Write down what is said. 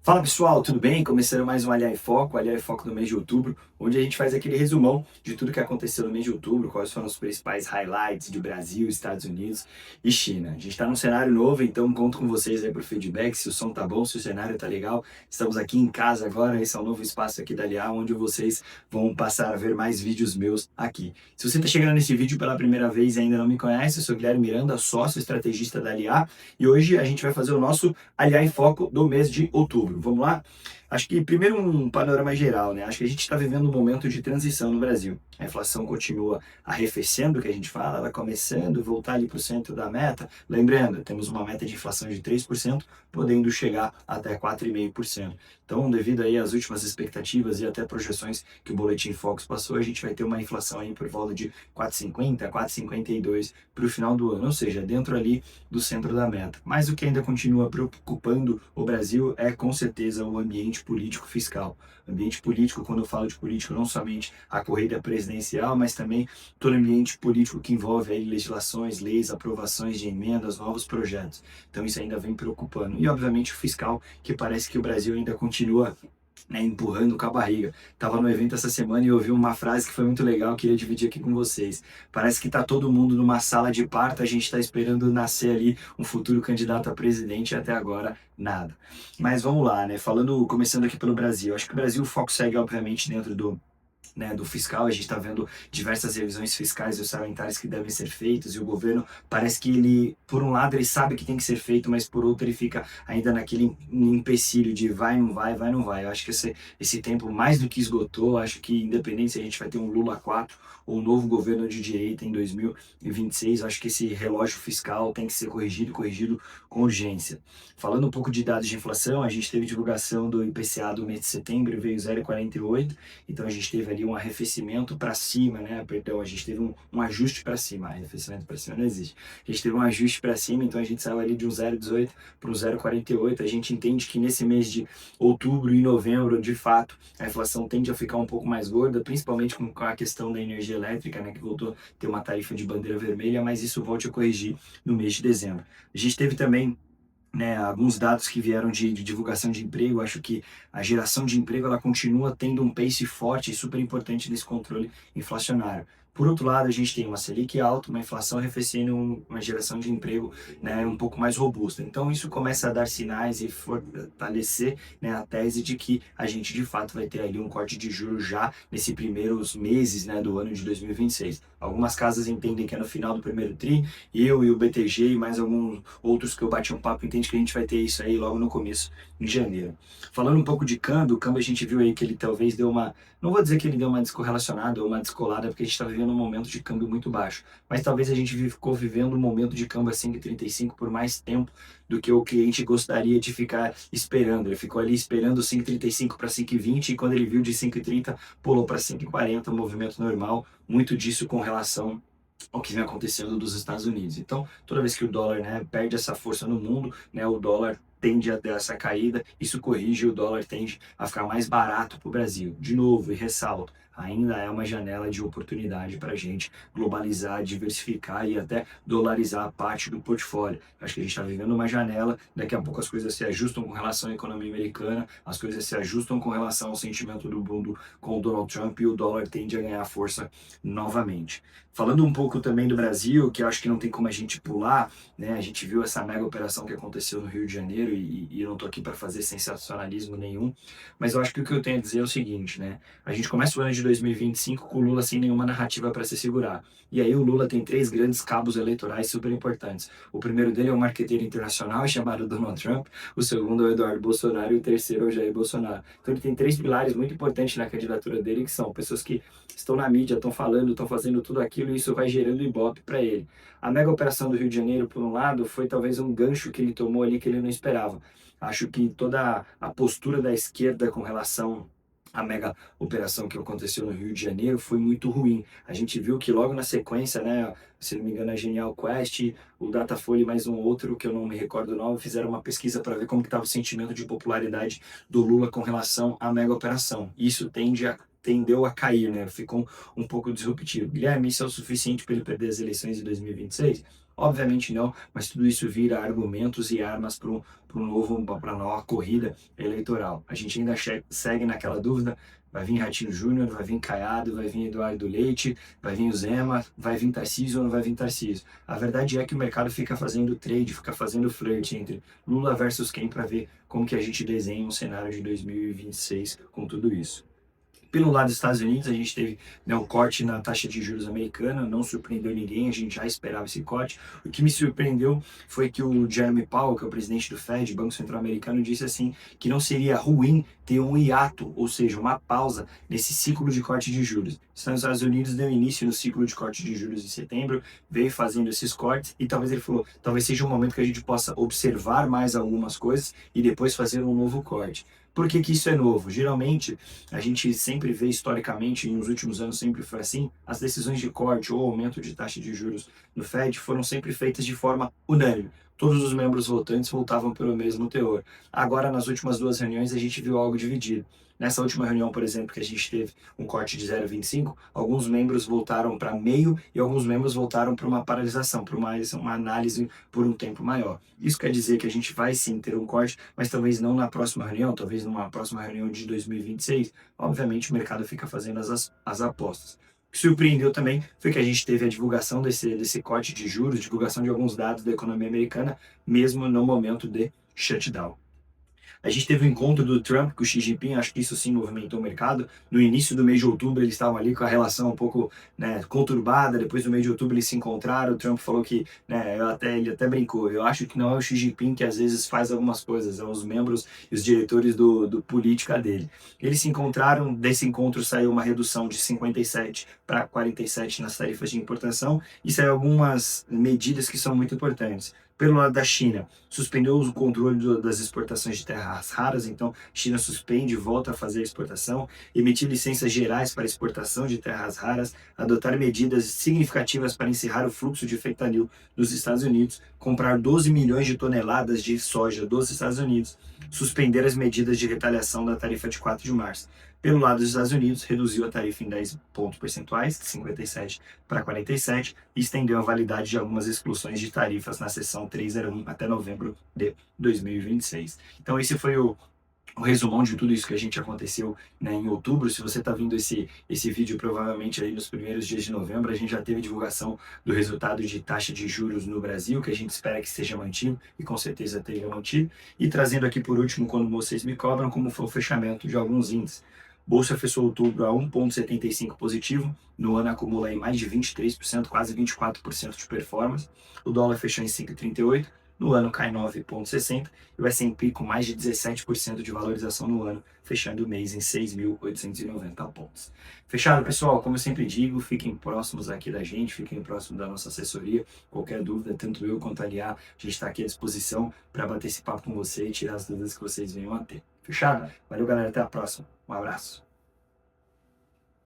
Fala pessoal, tudo bem? Começando mais um Aliar em Foco do mês de outubro, onde a gente faz aquele resumão de tudo que aconteceu no mês de outubro, quais foram os principais highlights de Brasil, Estados Unidos e China. A gente está num cenário novo, então conto com vocês aí para o feedback, se o som tá bom, se o cenário tá legal. Estamos aqui em casa agora, esse é o novo espaço aqui da Aliar, onde vocês vão passar a ver mais vídeos meus aqui. Se você está chegando nesse vídeo pela primeira vez e ainda não me conhece, eu sou Guilherme Miranda, sócio estrategista da Aliar, e hoje a gente vai fazer o nosso Aliar em Foco do mês de outubro. Vamos lá? Acho que primeiro um panorama geral, né? Acho que a gente está vivendo um momento de transição no Brasil. A inflação continua arrefecendo, que a gente fala, ela começando a voltar ali para o centro da meta. Lembrando, temos uma meta de inflação de 3%, podendo chegar até 4,5%. Então, devido aí às últimas expectativas e até projeções que o Boletim Focus passou, a gente vai ter uma inflação aí por volta de 4,50, 4,52 para o final do ano, ou seja, dentro ali do centro da meta. Mas o que ainda continua preocupando o Brasil é, com certeza, o ambiente político fiscal. Ambiente político, quando eu falo de político, não somente a corrida presidencial, mas também todo ambiente político que envolve aí legislações, leis, aprovações de emendas, novos projetos. Então isso ainda vem preocupando. E, obviamente, o fiscal, que parece que o Brasil ainda continua, né, empurrando com a barriga. Estava no evento essa semana e ouvi uma frase que foi muito legal, queria dividir aqui com vocês. Parece que está todo mundo numa sala de parto, a gente está esperando nascer ali um futuro candidato a presidente e até agora nada. Mas vamos lá, né? Começando aqui pelo Brasil. Acho que o Brasil, o foco segue, obviamente, dentro do fiscal. A gente está vendo diversas revisões fiscais e orçamentárias que devem ser feitas, e o governo parece que ele, por um lado, ele sabe que tem que ser feito, mas por outro ele fica ainda naquele empecilho de vai, não vai, vai, não vai. Eu acho que esse tempo mais do que esgotou. Acho que, independente se a gente vai ter um Lula 4 ou um novo governo de direita em 2026, acho que esse relógio fiscal tem que ser corrigido com urgência. Falando um pouco de dados de inflação, a gente teve divulgação do IPCA do mês de setembro, veio 0,48, então a gente teve ali um arrefecimento para cima, né? Perdão, a gente teve um ajuste para cima. Arrefecimento para cima não existe. A gente teve um ajuste para cima, então a gente saiu ali de um 0,18 para um 0,48. A gente entende que nesse mês de outubro e novembro, de fato, a inflação tende a ficar um pouco mais gorda, principalmente com a questão da energia elétrica, né? Que voltou a ter uma tarifa de bandeira vermelha, mas isso volte a corrigir no mês de dezembro. A gente teve também, né, alguns dados que vieram de divulgação de emprego. Acho que a geração de emprego ela continua tendo um pace forte e super importante nesse controle inflacionário. Por outro lado, a gente tem uma Selic alta, uma inflação arrefecendo, uma geração de emprego, né, um pouco mais robusta. Então, isso começa a dar sinais e fortalecer, né, a tese de que a gente, de fato, vai ter ali um corte de juros já nesses primeiros meses, né, do ano de 2026. Algumas casas entendem que é no final do primeiro tri, eu e o BTG e mais alguns outros que eu bati um papo entende que a gente vai ter isso aí logo no começo, em janeiro. Falando um pouco de câmbio, o câmbio a gente viu aí que ele talvez deu uma, não vou dizer que ele deu uma descorrelacionada ou uma descolada, porque a gente está vivendo um momento de câmbio muito baixo, mas talvez a gente ficou vivendo um momento de câmbio a 5,35 por mais tempo do que o cliente gostaria de ficar esperando. Ele ficou ali esperando 5,35 para 5,20, e quando ele viu de 5,30 pulou para 5,40, um movimento normal, muito disso com relação ao que vem acontecendo dos Estados Unidos. Então, toda vez que o dólar, né, perde essa força no mundo, né, o dólar tende a ter essa caída, isso corrige, o dólar tende a ficar mais barato para o Brasil. De novo, e ressalto, ainda é uma janela de oportunidade para a gente globalizar, diversificar e até dolarizar parte do portfólio. Acho que a gente está vivendo uma janela, daqui a pouco as coisas se ajustam com relação à economia americana, as coisas se ajustam com relação ao sentimento do mundo com o Donald Trump, e o dólar tende a ganhar força novamente. Falando um pouco também do Brasil, que eu acho que não tem como a gente pular, né? A gente viu essa mega operação que aconteceu no Rio de Janeiro, e eu não estou aqui para fazer sensacionalismo nenhum, mas eu acho que o que eu tenho a dizer é o seguinte, né? A gente começa o ano de 2025 com o Lula sem nenhuma narrativa para se segurar. E aí o Lula tem três grandes cabos eleitorais super importantes. O primeiro dele é um marqueteiro internacional chamado Donald Trump, o segundo é o Eduardo Bolsonaro e o terceiro é o Jair Bolsonaro. Então ele tem três pilares muito importantes na candidatura dele, que são pessoas que estão na mídia, estão falando, estão fazendo tudo aquilo, e isso vai gerando ibope para ele. A mega operação do Rio de Janeiro, por um lado, foi talvez um gancho que ele tomou ali que ele não esperava. Acho que toda a postura da esquerda com relação à mega operação que aconteceu no Rio de Janeiro foi muito ruim. A gente viu que logo na sequência, né, se não me engano, a Genial Quest, o Datafolha e mais um outro que eu não me recordo o nome, fizeram uma pesquisa para ver como estava o sentimento de popularidade do Lula com relação à mega operação. Isso tendeu a cair, né? Ficou um pouco disruptivo. Guilherme, isso é o suficiente para ele perder as eleições de 2026? Obviamente não, mas tudo isso vira argumentos e armas para uma nova corrida eleitoral. A gente ainda segue naquela dúvida, vai vir Ratinho Júnior, vai vir Caiado, vai vir Eduardo Leite, vai vir o Zema, vai vir Tarcísio ou não vai vir Tarcísio. A verdade é que o mercado fica fazendo trade, fica fazendo flirt entre Lula versus quem para ver como que a gente desenha um cenário de 2026 com tudo isso. Pelo lado dos Estados Unidos, a gente teve, né, um corte na taxa de juros americana, não surpreendeu ninguém, a gente já esperava esse corte. O que me surpreendeu foi que o Jeremy Powell, que é o presidente do Fed, Banco Central Americano, disse assim que não seria ruim ter um hiato, ou seja, uma pausa nesse ciclo de corte de juros. Os Estados Unidos deu início no ciclo de corte de juros em setembro, veio fazendo esses cortes e talvez ele falou, talvez seja um momento que a gente possa observar mais algumas coisas e depois fazer um novo corte. Por que que isso é novo? Geralmente, a gente sempre vê historicamente, e nos últimos anos sempre foi assim, as decisões de corte ou aumento de taxa de juros no Fed foram sempre feitas de forma unânime. Todos os membros votantes votavam pelo mesmo teor. Agora, nas últimas duas reuniões, a gente viu algo dividido. Nessa última reunião, por exemplo, que a gente teve um corte de 0,25, alguns membros voltaram para meio e alguns membros voltaram para uma paralisação, para uma análise por um tempo maior. Isso quer dizer que a gente vai sim ter um corte, mas talvez não na próxima reunião, talvez numa próxima reunião de 2026. Obviamente, o mercado fica fazendo as apostas. O que surpreendeu também foi que a gente teve a divulgação desse corte de juros, divulgação de alguns dados da economia americana, mesmo no momento de shutdown. A gente teve um encontro do Trump com o Xi Jinping, acho que isso sim movimentou o mercado. No início do mês de outubro, eles estavam ali com a relação um pouco, né, conturbada. Depois do mês de outubro, eles se encontraram. O Trump falou que, né, ele até brincou. Eu acho que não é o Xi Jinping que às vezes faz algumas coisas, são os membros e os diretores do política dele. Eles se encontraram, desse encontro saiu uma redução de 57 para 47 nas tarifas de importação e saiu algumas medidas que são muito importantes. Pelo lado da China, suspendeu o controle das exportações de terras raras, então China suspende e volta a fazer a exportação, emitir licenças gerais para exportação de terras raras, adotar medidas significativas para encerrar o fluxo de fentanil dos Estados Unidos, comprar 12 milhões de toneladas de soja dos Estados Unidos, suspender as medidas de retaliação da tarifa de 4 de março. Pelo lado dos Estados Unidos, reduziu a tarifa em 10 pontos percentuais, de 57 para 47, e estendeu a validade de algumas exclusões de tarifas na seção 301 até novembro de 2026. Então esse foi o resumão de tudo isso que a gente aconteceu, né, em outubro. Se você está vendo esse vídeo, provavelmente aí nos primeiros dias de novembro, a gente já teve divulgação do resultado de taxa de juros no Brasil, que a gente espera que seja mantido e com certeza esteja mantido. E trazendo aqui por último, quando vocês me cobram, como foi o fechamento de alguns índices. Bolsa fechou outubro a 1,75 positivo, no ano acumula aí mais de 23%, quase 24% de performance. O dólar fechou em 5,38, no ano cai 9,60 e o S&P com mais de 17% de valorização no ano, fechando o mês em 6.890 pontos. Fechado, pessoal? Como eu sempre digo, fiquem próximos aqui da gente, fiquem próximos da nossa assessoria. Qualquer dúvida, tanto eu quanto a Lia, a gente está aqui à disposição para bater esse papo com você e tirar as dúvidas que vocês venham a ter. Fechado? Valeu, galera. Até a próxima. Um abraço.